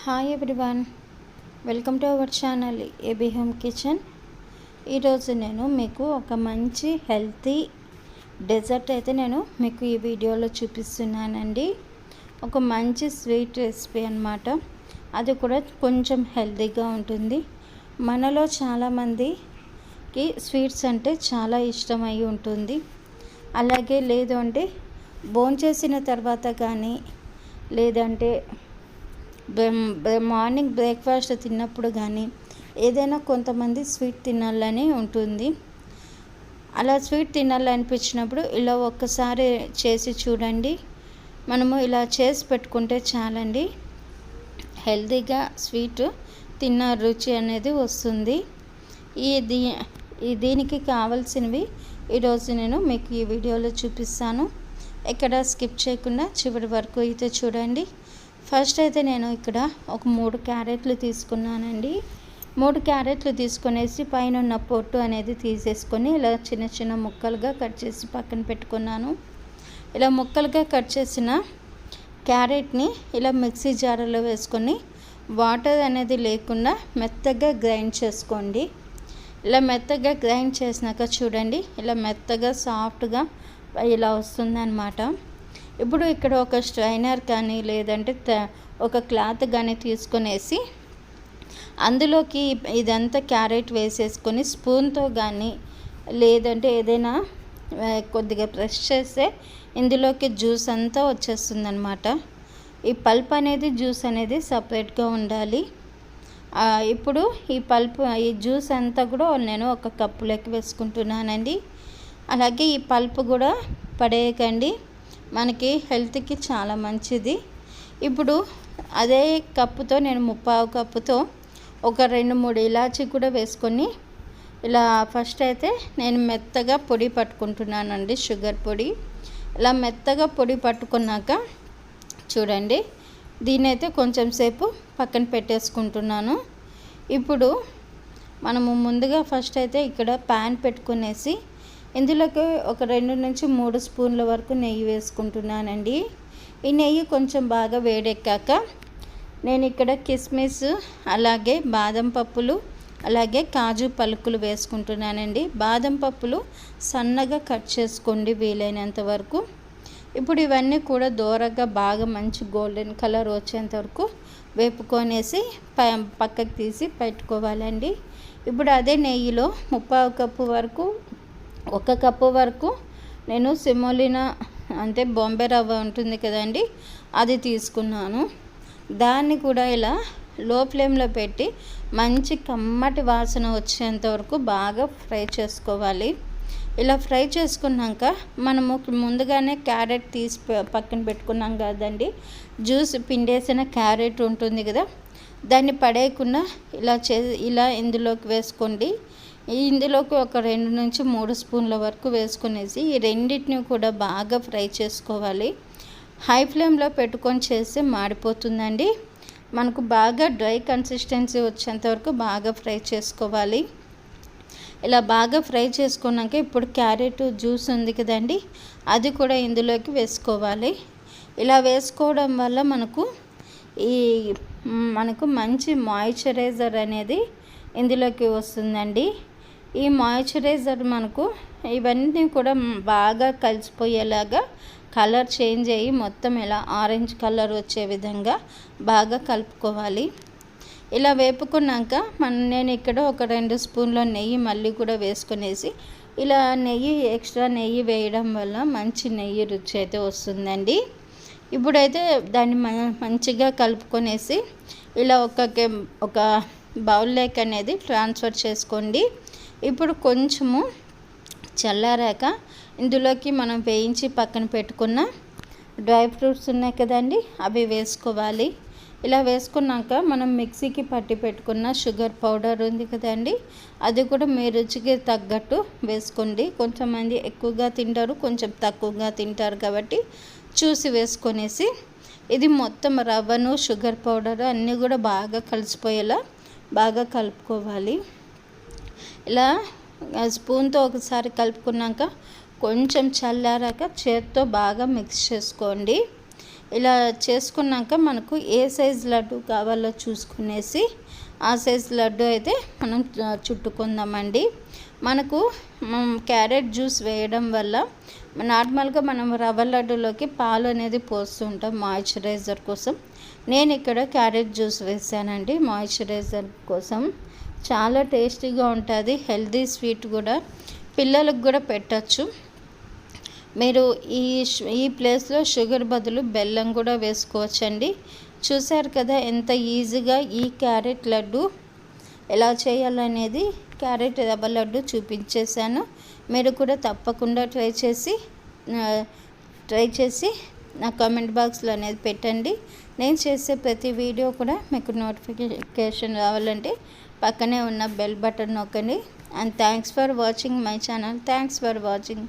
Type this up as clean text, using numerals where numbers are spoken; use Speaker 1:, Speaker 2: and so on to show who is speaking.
Speaker 1: Hi everyone, welcome to our channel AB home kitchen. ఈరోజు నేను మీకు ఒక మంచి హెల్తీ డెజర్ట్ అయితే నేను మీకు ఈ వీడియోలో చూపిస్తున్నానండి. ఒక మంచి స్వీట్ రెసిపీ అన్నమాట. అది కూడా కొంచెం హెల్తీగా ఉంటుంది. మనలో చాలామందికి స్వీట్స్ అంటే చాలా ఇష్టమై ఉంటుంది. అలాగే లేదు అంటే భోంచేసిన తర్వాత కానీ లేదంటే మార్నింగ్ బ్రేక్ఫాస్ట్ తిన్నప్పుడు కానీ ఏదైనా కొంతమంది స్వీట్ తినాలని ఉంటుంది. అలా స్వీట్ తినాలనిపించినప్పుడు ఇలా ఒక్కసారి చేసి చూడండి. మనము ఇలా చేసి పెట్టుకుంటే చాలండి, హెల్తీగా స్వీట్ తిన్న రుచి అనేది వస్తుంది. దీనికి కావాల్సినవి ఈరోజు నేను మీకు ఈ వీడియోలో చూపిస్తాను. ఎక్కడ స్కిప్ చేయకుండా చివరి వరకు అయితే చూడండి. ఫస్ట్ అయితే నేను ఇక్కడ ఒక 3 క్యారెట్లు తీసుకున్నానండి. 3 క్యారెట్లు తీసుకునేసి పైన ఉన్న పొట్టు అనేది తీసేసుకొని ఇలా చిన్న చిన్న ముక్కలుగా కట్ చేసి పక్కన పెట్టుకున్నాను. ఇలా ముక్కలుగా కట్ చేసిన క్యారెట్ని ఇలా మిక్సీ జార్లో వేసుకొని వాటర్ అనేది లేకుండా మెత్తగా గ్రైండ్ చేసుకోండి. ఇలా మెత్తగా గ్రైండ్ చేసినాక చూడండి, ఇలా మెత్తగా సాఫ్ట్గా ఇలా వస్తుందన్నమాట. ఇప్పుడు ఇక్కడ ఒక స్ట్రైనర్ కానీ లేదంటే ఒక క్లాత్ కానీ తీసుకొనేసి అందులోకి ఇదంతా క్యారెట్ వేసేసుకొని స్పూన్తో కానీ లేదంటే ఏదైనా కొద్దిగా ప్రెస్ చేస్తే ఇందులోకి జ్యూస్ అంతా వచ్చేస్తుంది అన్నమాట. ఈ పల్ప్ అనేది జ్యూస్ అనేది సపరేట్గా ఉండాలి. ఇప్పుడు ఈ జ్యూస్ అంతా కూడా నేను ఒక కప్పులోకి వేసుకుంటున్నానండి. అలాగే ఈ పల్ప్ కూడా పడేయకండి, మనకి హెల్త్కి చాలా మంచిది. ఇప్పుడు అదే కప్పుతో నేను 1/2 కప్పుతో ఒక 2-3 ఇలాచీ కూడా వేసుకొని ఇలా ఫస్ట్ అయితే నేను మెత్తగా పొడి పట్టుకుంటున్నానండి, షుగర్ పొడి. ఇలా మెత్తగా పొడి పట్టుకున్నాక చూడండి, దీని అయితే కొంచెం సేపు పక్కన పెట్టేసుకుంటున్నాను. ఇప్పుడు మనము ముందుగా ఫస్ట్ అయితే ఇక్కడ ప్యాన్ పెట్టుకునేసి ఇందులోకి ఒక 2-3 స్పూన్ల వరకు నెయ్యి వేసుకుంటున్నానండి. ఈ నెయ్యి కొంచెం బాగా వేడెక్కాక నేను ఇక్కడ కిస్మిస్ అలాగే బాదం పప్పులు అలాగే కాజు పలుకులు వేసుకుంటున్నానండి. బాదం పప్పులు సన్నగా కట్ చేసుకోండి వీలైనంత వరకు. ఇప్పుడు ఇవన్నీ కూడా దూరగా బాగా మంచి గోల్డెన్ కలర్ వచ్చేంత వరకు వేపుకొనేసి పక్కకు తీసి పెట్టుకోవాలండి. ఇప్పుడు అదే నెయ్యిలో 1/2 కప్పు వరకు 1 కప్పు వరకు నేను సెమోలినా అంటే బాంబే రవ్వ ఉంటుంది కదండి, అది తీసుకున్నాను. దాన్ని కూడా ఇలా లో ఫ్లేమ్లో పెట్టి మంచి కమ్మటి వాసన వచ్చేంత వరకు బాగా ఫ్రై చేసుకోవాలి. ఇలా ఫ్రై చేసుకున్నాక మనము ముందుగానే క్యారెట్ తీసి పక్కన పెట్టుకున్నాం కదండి, జ్యూస్ పిండేసిన క్యారెట్ ఉంటుంది కదా, దాన్ని పడేయకుండా ఇలా ఇందులోకి వేసుకోండి. ఇందులోకి ఒక 2-3 స్పూన్ల వరకు వేసుకునేసి ఈ రెండింటిని కూడా బాగా ఫ్రై చేసుకోవాలి. హై ఫ్లేమ్లో పెట్టుకొని చేస్తే మాడిపోతుందండి. మనకు బాగా డ్రై కన్సిస్టెన్సీ వచ్చేంత వరకు బాగా ఫ్రై చేసుకోవాలి. ఇలా బాగా ఫ్రై చేసుకున్నాక ఇప్పుడు క్యారెట్ జ్యూస్ ఉంది కదండి, అది కూడా ఇందులోకి వేసుకోవాలి. ఇలా వేసుకోవడం వల్ల మనకు మంచి మాయిశ్చరైజర్ అనేది ఇందులోకి వస్తుందండి. ఈ మాయిశ్చరైజర్ మనకు ఇవన్నీ కూడా బాగా కలిసిపోయేలాగా కలర్ చేంజ్ అయ్యి మొత్తం ఇలా ఆరెంజ్ కలర్ వచ్చే విధంగా బాగా కలుపుకోవాలి. ఇలా వేపుకున్నాక నేను ఇక్కడ ఒక 2 స్పూన్ల నెయ్యి మళ్ళీ కూడా వేసుకునేసి ఇలా ఎక్స్ట్రా నెయ్యి వేయడం వల్ల మంచి నెయ్యి రుచి అయితే వస్తుందండి. ఇప్పుడైతే దాన్ని మంచిగా కలుపుకొనేసి ఇలా ఒక బౌల్లోకి అనేది ట్రాన్స్ఫర్ చేసుకోండి. ఇప్పుడు కొంచెము చల్లారాక ఇందులోకి మనం వేయించి పక్కన పెట్టుకున్న డ్రై ఫ్రూట్స్ ఉన్నాయి కదండి, అవి వేసుకోవాలి. ఇలా వేసుకున్నాక మనం మిక్సీకి పట్టి పెట్టుకున్న షుగర్ పౌడర్ ఉంది కదండి, అది కూడా మీ రుచికి తగ్గట్టు వేసుకోండి. కొంతమంది ఎక్కువగా తింటారు, కొంచెం తక్కువగా తింటారు కాబట్టి చూసి వేసుకొనేసి ఇది మొత్తం రవ్వను షుగర్ పౌడర్ అన్నీ కూడా బాగా కలిసిపోయేలా బాగా కలుపుకోవాలి. ఇలా స్పూన్తో ఒకసారి కలుపుకున్నాక కొంచెం చల్లారాక చేత్తో బాగా మిక్స్ చేసుకోండి. ఇలా చేసుకున్నాక మనకు ఏ సైజ్ లడ్డు కావాలో చూసుకునేసి ఆ సైజ్ లడ్డు అయితే మనం చుట్టుకుందామండి. మనకు క్యారెట్ జ్యూస్ వేయడం వల్ల నార్మల్గా మనం రవ్వ లడ్డులోకి పాలు అనేది పోస్తుంటాం మాయిశ్చరైజర్ కోసం. నేను ఇక్కడ క్యారెట్ జ్యూస్ వేసానండి మాయిశ్చరైజర్ కోసం. చాలా టేస్టీగా ఉంటుంది, హెల్తీ స్వీట్ కూడా, పిల్లలకు కూడా పెట్టచ్చు. మీరు ఈ ప్లేస్లో షుగర్ బదులు బెల్లం కూడా వేసుకోవచ్చండి. చూసారు కదా ఎంత ఈజీగా ఈ క్యారెట్ లడ్డు ఎలా చేయాలనేది, క్యారెట్ రవ్వ లడ్డు చూపించేశాను. మీరు కూడా తప్పకుండా ట్రై చేసి నా కామెంట్ బాక్స్లో అనేది పెట్టండి. నేను చేసే ప్రతి వీడియో కూడా మీకు నోటిఫికేషన్ రావాలంటే పక్కనే ఉన్న బెల్ బటన్ నొక్కండి. And thanks for watching my channel. Thanks for watching.